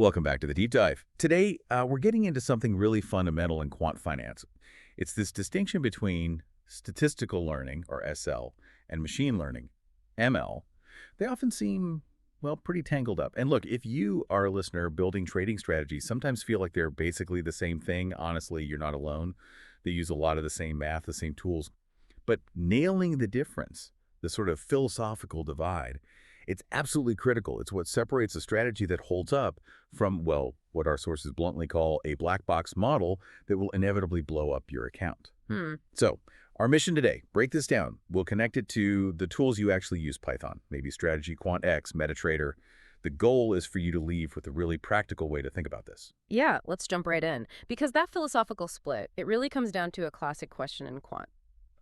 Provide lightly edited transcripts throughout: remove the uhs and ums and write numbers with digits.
Welcome back to the Deep Dive. Today, we're getting into something really fundamental in quant finance. It's this distinction between statistical learning, or SL, and machine learning, ML. They often seem, well, pretty tangled up. And look, if you are a listener building trading strategies, sometimes feel like they're basically the same thing. Honestly, you're not alone. They use a lot of the same math, the same tools. But nailing the difference, the sort of philosophical divide, it's absolutely critical. It's what separates a strategy that holds up from, well, what our sources bluntly call a black box model that will inevitably blow up your account. So our mission today, break this down. We'll connect it to the tools you actually use, Python, maybe Strategy, Quant X, MetaTrader. The goal is for you to leave with a really practical way to think about this. Yeah, let's jump right in. Because that philosophical split, it really comes down to a classic question in quant.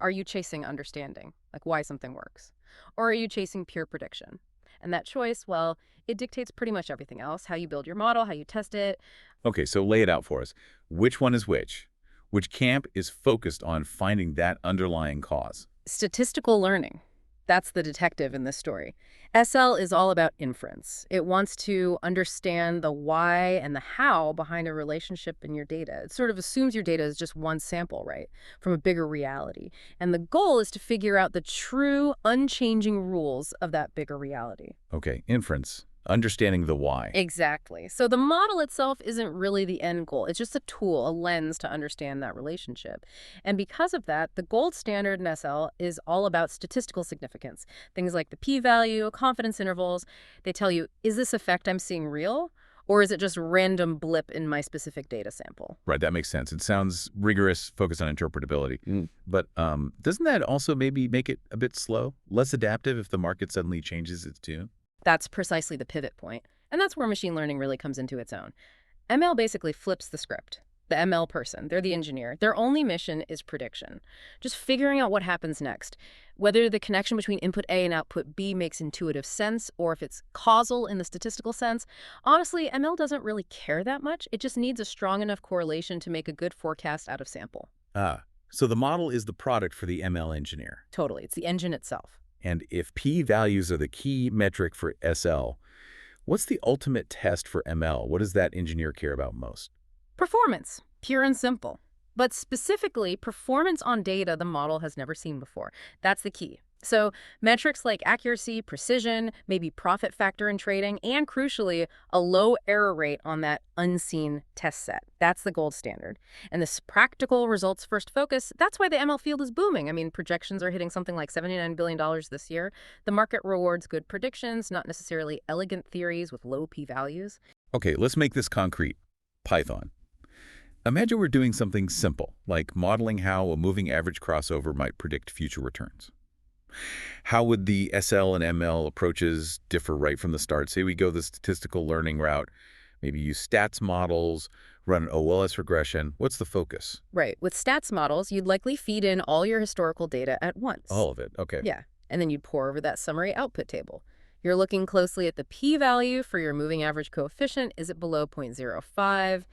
Are you chasing understanding, like why something works? Or are you chasing pure prediction? And that choice, well, it dictates pretty much everything else, how you build your model, how you test it. Okay, so lay it out for us. Which one is which? Which camp is focused on finding that underlying cause? Statistical learning. That's the detective in this story. SL is all about inference. It wants to understand the why and the how behind a relationship in your data. It sort of assumes your data is just one sample, right, from a bigger reality. And the goal is to figure out the true, unchanging rules of that bigger reality. Okay, inference, understanding the why. Exactly. So the model itself isn't really the end goal. It's just a tool, a lens to understand that relationship. And because of that, the gold standard in SL is all about statistical significance. Things like the p-value, confidence intervals. They tell you, is this effect I'm seeing real? Or is it just random blip in my specific data sample? Right, that makes sense. It sounds rigorous, focused on interpretability. But doesn't that also maybe make it a bit slow, less adaptive if the market suddenly changes its tune? That's precisely the pivot point. And that's where machine learning really comes into its own. ML basically flips the script. The ML person, they're the engineer. Their only mission is prediction. Just figuring out what happens next. Whether the connection between input A and output B makes intuitive sense, or if it's causal in the statistical sense. Honestly, ML doesn't really care that much. It just needs a strong enough correlation to make a good forecast out of sample. So the model is the product for the ML engineer. Totally. It's the engine itself. And if p-values are the key metric for SL, what's the ultimate test for ML? What does that engineer care about most? Performance, pure and simple. But specifically, performance on data the model has never seen before. That's the key. So metrics like accuracy, precision, maybe profit factor in trading, and crucially, a low error rate on that unseen test set. That's the gold standard. And this practical results first focus, that's why the ML field is booming. I mean, projections are hitting something like $79 billion this year. The market rewards good predictions, not necessarily elegant theories with low p-values. Okay, let's make this concrete. Python. Imagine we're doing something simple, like modeling how a moving average crossover might predict future returns. How would the SL and ML approaches differ right from the start? Say we go the statistical learning route, maybe use stats models, run an OLS regression. What's the focus? Right. With stats models, you'd likely feed in all your historical data at once. All of it, okay. Yeah. And then you'd pour over that summary output table. You're looking closely at the p-value for your moving average coefficient. Is it below 0.05?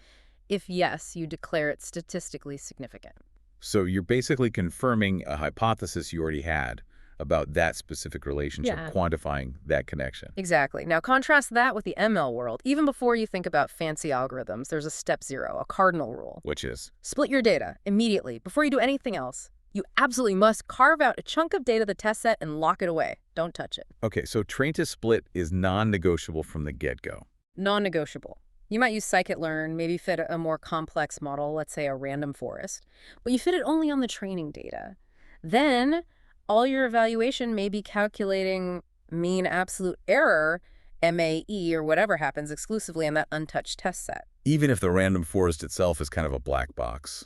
If yes, you declare it statistically significant. So you're basically confirming a hypothesis you already had about that specific relationship, Yeah. quantifying that connection. Exactly. Now contrast that with the ML world. Even before you think about fancy algorithms, there's a step zero, a cardinal rule. Which is? Split your data immediately before you do anything else. You absolutely must carve out a chunk of data, the test set, and lock it away. Don't touch it. Okay, so train to split is non-negotiable from the get-go. Non-negotiable. You might use scikit-learn, maybe fit a more complex model, let's say a random forest, but you fit it only on the training data. Then all your evaluation may be calculating mean absolute error, MAE, or whatever happens exclusively on that untouched test set. Even if the random forest itself is kind of a black box,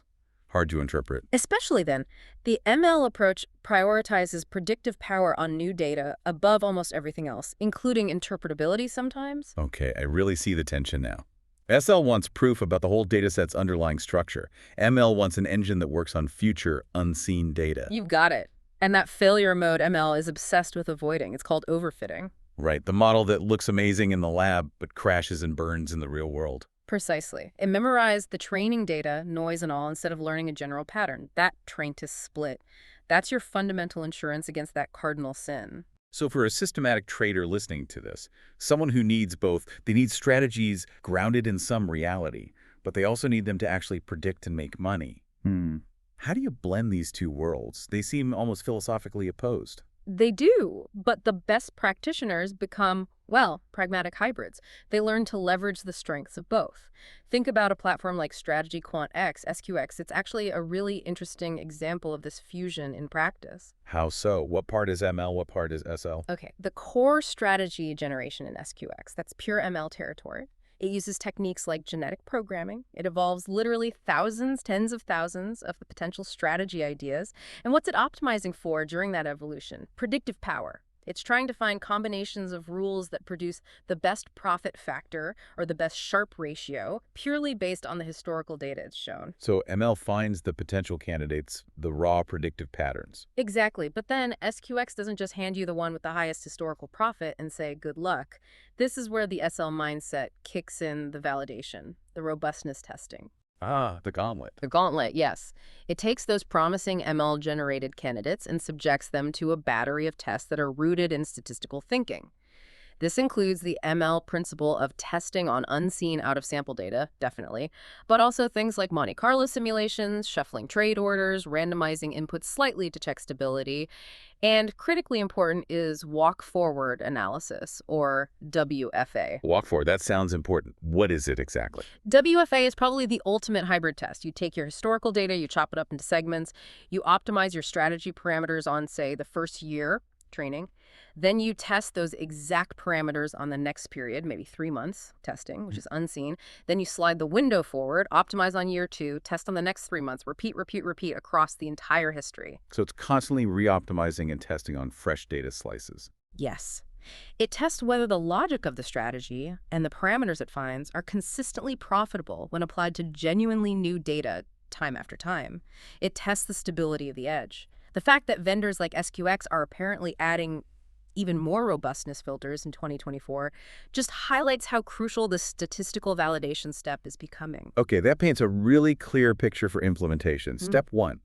hard to interpret. Especially then, the ML approach prioritizes predictive power on new data above almost everything else, including interpretability sometimes. Okay, I really see the tension now. SL wants proof about the whole dataset's underlying structure. ML wants an engine that works on future, unseen data. You've got it. And that failure mode ML is obsessed with avoiding. It's called overfitting. Right, the model that looks amazing in the lab but crashes and burns in the real world. Precisely. It memorized the training data, noise and all, instead of learning a general pattern. That train to split. That's your fundamental insurance against that cardinal sin. So for a systematic trader listening to this, someone who needs both, they need strategies grounded in some reality, but they also need them to actually predict and make money. Hmm. How do you blend these two worlds? They seem almost philosophically opposed. They do, but the best practitioners become, well, pragmatic hybrids. They learn to leverage the strengths of both. Think about a platform like Strategy Quant X, SQX. It's actually a really interesting example of this fusion in practice. How so? What part is ML? What part is SL? Okay, the core strategy generation in SQX, that's pure ML territory. It uses techniques like genetic programming. It evolves literally thousands, tens of thousands of the potential strategy ideas. And what's it optimizing for during that evolution? Predictive power. It's trying to find combinations of rules that produce the best profit factor or the best Sharpe ratio, purely based on the historical data it's shown. So ML finds the potential candidates, the raw predictive patterns. Exactly, but then SQX doesn't just hand you the one with the highest historical profit and say, good luck. This is where the SL mindset kicks in the validation, the robustness testing. Ah, the gauntlet. The gauntlet, yes. It takes those promising ML-generated candidates and subjects them to a battery of tests that are rooted in statistical thinking. This includes the ML principle of testing on unseen out-of-sample data, definitely, but also things like Monte Carlo simulations, shuffling trade orders, randomizing inputs slightly to check stability, and critically important is walk-forward analysis, or WFA. Walk forward. That sounds important. What is it exactly? WFA is probably the ultimate hybrid test. You take your historical data, you chop it up into segments, you optimize your strategy parameters on, say, the first year training. Then you test those exact parameters on the next period, maybe 3 months testing, which is unseen. Then you slide the window forward, optimize on year 2, test on the next 3 months, repeat, repeat, repeat across the entire history. So it's constantly re-optimizing and testing on fresh data slices. Yes. It tests whether the logic of the strategy and the parameters it finds are consistently profitable when applied to genuinely new data time after time. It tests the stability of the edge. The fact that vendors like SQX are apparently adding even more robustness filters in 2024 just highlights how crucial the statistical validation step is becoming. Okay, that paints a really clear picture for implementation. Step 1,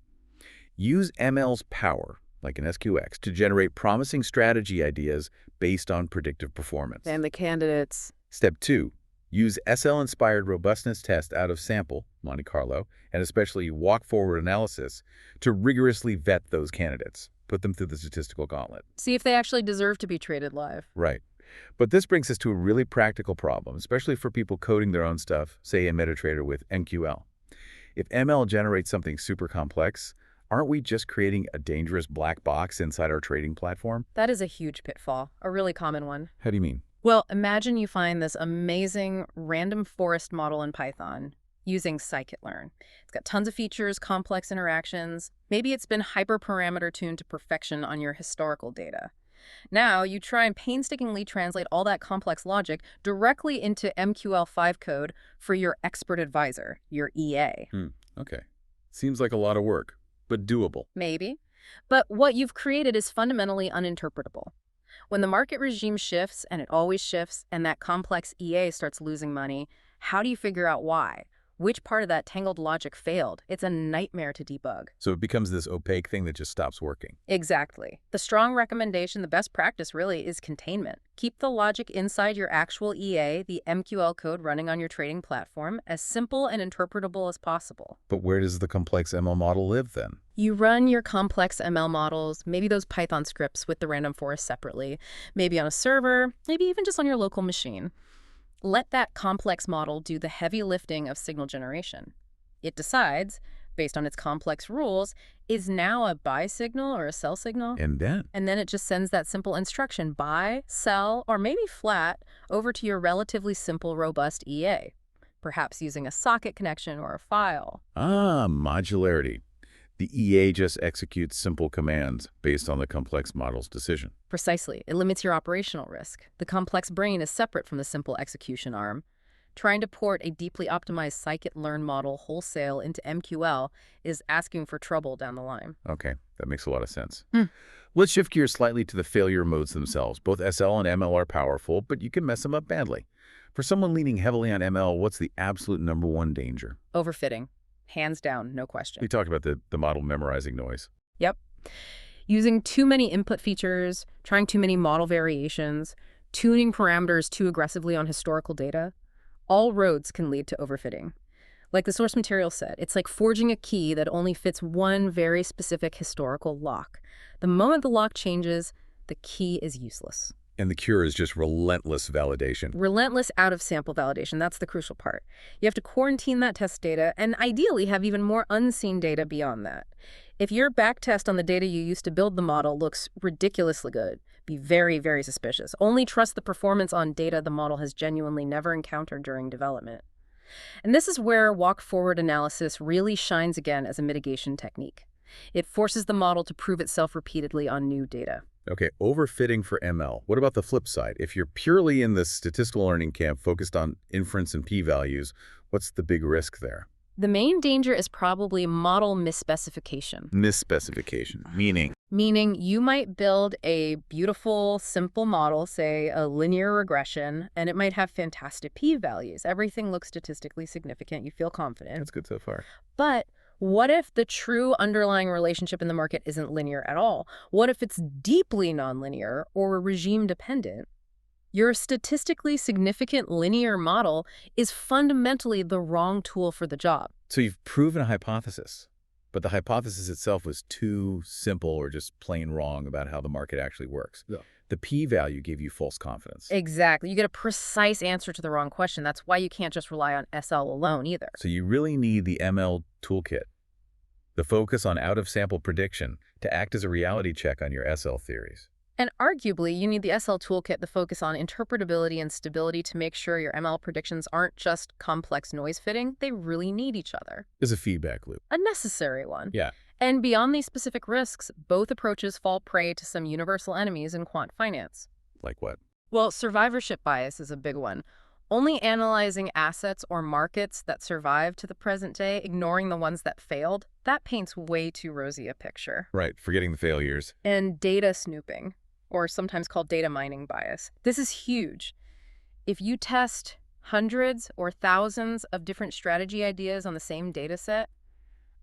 use ML's power, like in SQX, to generate promising strategy ideas based on predictive performance. And the candidates. Step 2, use SL-inspired robustness test out of sample, Monte Carlo, and especially walk-forward analysis to rigorously vet those candidates. Put them through the statistical gauntlet. See if they actually deserve to be traded live. Right. But this brings us to a really practical problem, especially for people coding their own stuff, say in MetaTrader with MQL. If ML generates something super complex, aren't we just creating a dangerous black box inside our trading platform? That is a huge pitfall, a really common one. How do you mean? Well, imagine you find this amazing random forest model in Python using scikit-learn. It's got tons of features, complex interactions. Maybe it's been hyperparameter tuned to perfection on your historical data. Now, you try and painstakingly translate all that complex logic directly into MQL5 code for your expert advisor, your EA. Okay. Seems like a lot of work, but doable. Maybe. But what you've created is fundamentally uninterpretable. When the market regime shifts, and it always shifts, and that complex EA starts losing money, how do you figure out why? Which part of that tangled logic failed? It's a nightmare to debug. So it becomes this opaque thing that just stops working. Exactly. The strong recommendation, the best practice really, is containment. Keep the logic inside your actual EA, the MQL code running on your trading platform, as simple and interpretable as possible. But where does the complex ML model live then? You run your complex ML models, maybe those Python scripts with the random forest separately, maybe on a server, maybe even just on your local machine. Let that complex model do the heavy lifting of signal generation. It decides, based on its complex rules, is now a buy signal or a sell signal. And then? And then it just sends that simple instruction, buy, sell, or maybe flat, over to your relatively simple, robust EA, perhaps using a socket connection or a file. Ah, modularity. The EA just executes simple commands based on the complex model's decision. Precisely. It limits your operational risk. The complex brain is separate from the simple execution arm. Trying to port a deeply optimized scikit-learn model wholesale into MQL is asking for trouble down the line. Okay, that makes a lot of sense. Let's shift gears slightly to the failure modes themselves. Both SL and ML are powerful, but you can mess them up badly. For someone leaning heavily on ML, what's the absolute #1 danger? Overfitting. Hands down, no question. We talked about the model memorizing noise. Yep. Using too many input features, trying too many model variations, tuning parameters too aggressively on historical data, all roads can lead to overfitting. Like the source material said, it's like forging a key that only fits one very specific historical lock. The moment the lock changes, the key is useless. And the cure is just relentless validation. Relentless out-of-sample validation, that's the crucial part. You have to quarantine that test data and ideally have even more unseen data beyond that. If your backtest on the data you used to build the model looks ridiculously good, be very, very suspicious. Only trust the performance on data the model has genuinely never encountered during development. And this is where walk-forward analysis really shines again as a mitigation technique. It forces the model to prove itself repeatedly on new data. Okay, overfitting for ML. What about the flip side? If you're purely in the statistical learning camp focused on inference and p-values, what's the big risk there? The main danger is probably model misspecification. Misspecification, meaning? Meaning you might build a beautiful, simple model, say a linear regression, and it might have fantastic p-values. Everything looks statistically significant. You feel confident. That's good so far. But what if the true underlying relationship in the market isn't linear at all? What if it's deeply nonlinear or regime-dependent? Your statistically significant linear model is fundamentally the wrong tool for the job. So you've proven a hypothesis, but the hypothesis itself was too simple or just plain wrong about how the market actually works. Yeah. The p-value gave you false confidence. Exactly. You get a precise answer to the wrong question. That's why you can't just rely on SL alone either. So you really need the ML toolkit, the focus on out-of-sample prediction to act as a reality check on your SL theories. And arguably, you need the SL toolkit to focus on interpretability and stability to make sure your ML predictions aren't just complex noise fitting. They really need each other. There's a feedback loop. A necessary one. Yeah. And beyond these specific risks, both approaches fall prey to some universal enemies in quant finance. Like what? Well, survivorship bias is a big one. Only analyzing assets or markets that survived to the present day, ignoring the ones that failed, that paints way too rosy a picture. Right, forgetting the failures. And data snooping, or sometimes called data mining bias. This is huge. If you test hundreds or thousands of different strategy ideas on the same data set,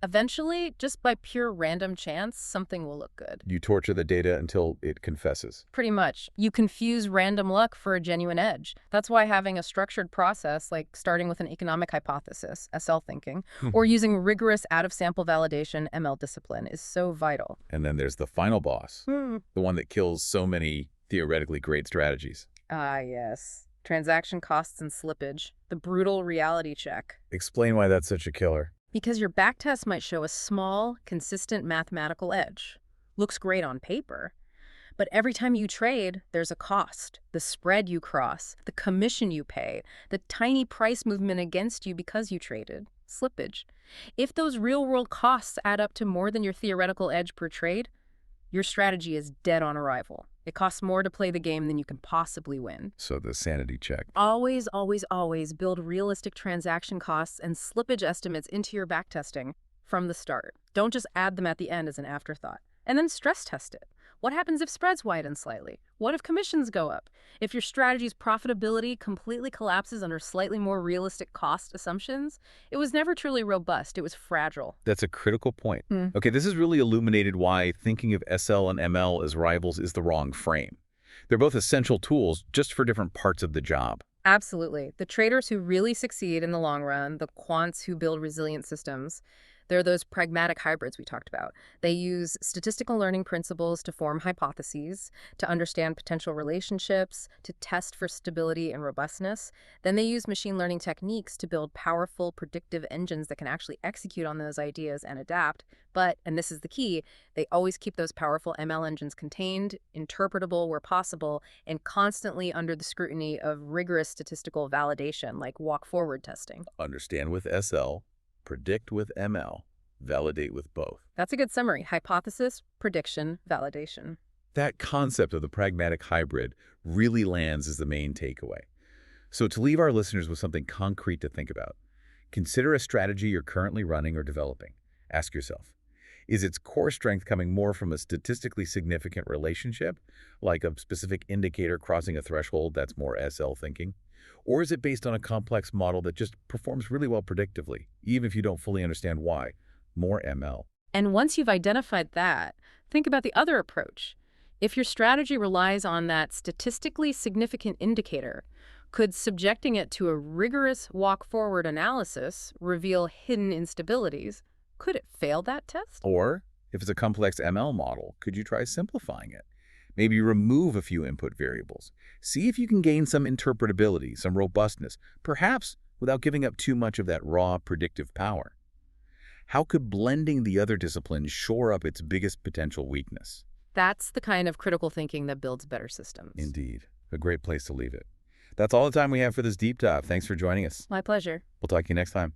eventually, just by pure random chance, something will look good. You torture the data until it confesses. Pretty much. You confuse random luck for a genuine edge. That's why having a structured process, like starting with an economic hypothesis, SL thinking, or using rigorous out-of-sample validation, ML discipline, is so vital. And then there's the final boss, the one that kills so many theoretically great strategies. Ah, yes. Transaction costs and slippage. The brutal reality check. Explain why that's such a killer. Because your backtest might show a small, consistent mathematical edge. Looks great on paper. But every time you trade, there's a cost. The spread you cross, the commission you pay, the tiny price movement against you because you traded. Slippage. If those real-world costs add up to more than your theoretical edge per trade, your strategy is dead on arrival. It costs more to play the game than you can possibly win. So the sanity check. Always, always, always build realistic transaction costs and slippage estimates into your backtesting from the start. Don't just add them at the end as an afterthought. And then stress test it. What happens if spreads widen slightly? What if commissions go up? If your strategy's profitability completely collapses under slightly more realistic cost assumptions, it was never truly robust. It was fragile. That's a critical point. Okay, this has really illuminated why thinking of SL and ML as rivals is the wrong frame. They're both essential tools, just for different parts of the job. Absolutely. The traders who really succeed in the long run, the quants who build resilient systems, they're those pragmatic hybrids we talked about. They use statistical learning principles to form hypotheses, to understand potential relationships, to test for stability and robustness. Then they use machine learning techniques to build powerful predictive engines that can actually execute on those ideas and adapt. But, and this is the key, they always keep those powerful ML engines contained, interpretable where possible, and constantly under the scrutiny of rigorous statistical validation, like walk-forward testing. Understand with SL, predict with ML, validate with both. That's a good summary. Hypothesis, prediction, validation. That concept of the pragmatic hybrid really lands as the main takeaway. So to leave our listeners with something concrete to think about, consider a strategy you're currently running or developing. Ask yourself, is its core strength coming more from a statistically significant relationship, like a specific indicator crossing a threshold that's more SL thinking? Or is it based on a complex model that just performs really well predictively, even if you don't fully understand why? More ML. And once you've identified that, think about the other approach. If your strategy relies on that statistically significant indicator, could subjecting it to a rigorous walk-forward analysis reveal hidden instabilities? Could it fail that test? Or, if it's a complex ML model, could you try simplifying it? Maybe remove a few input variables. See if you can gain some interpretability, some robustness, perhaps without giving up too much of that raw predictive power. How could blending the other disciplines shore up its biggest potential weakness? That's the kind of critical thinking that builds better systems. Indeed. A great place to leave it. That's all the time we have for this deep dive. Thanks for joining us. My pleasure. We'll talk to you next time.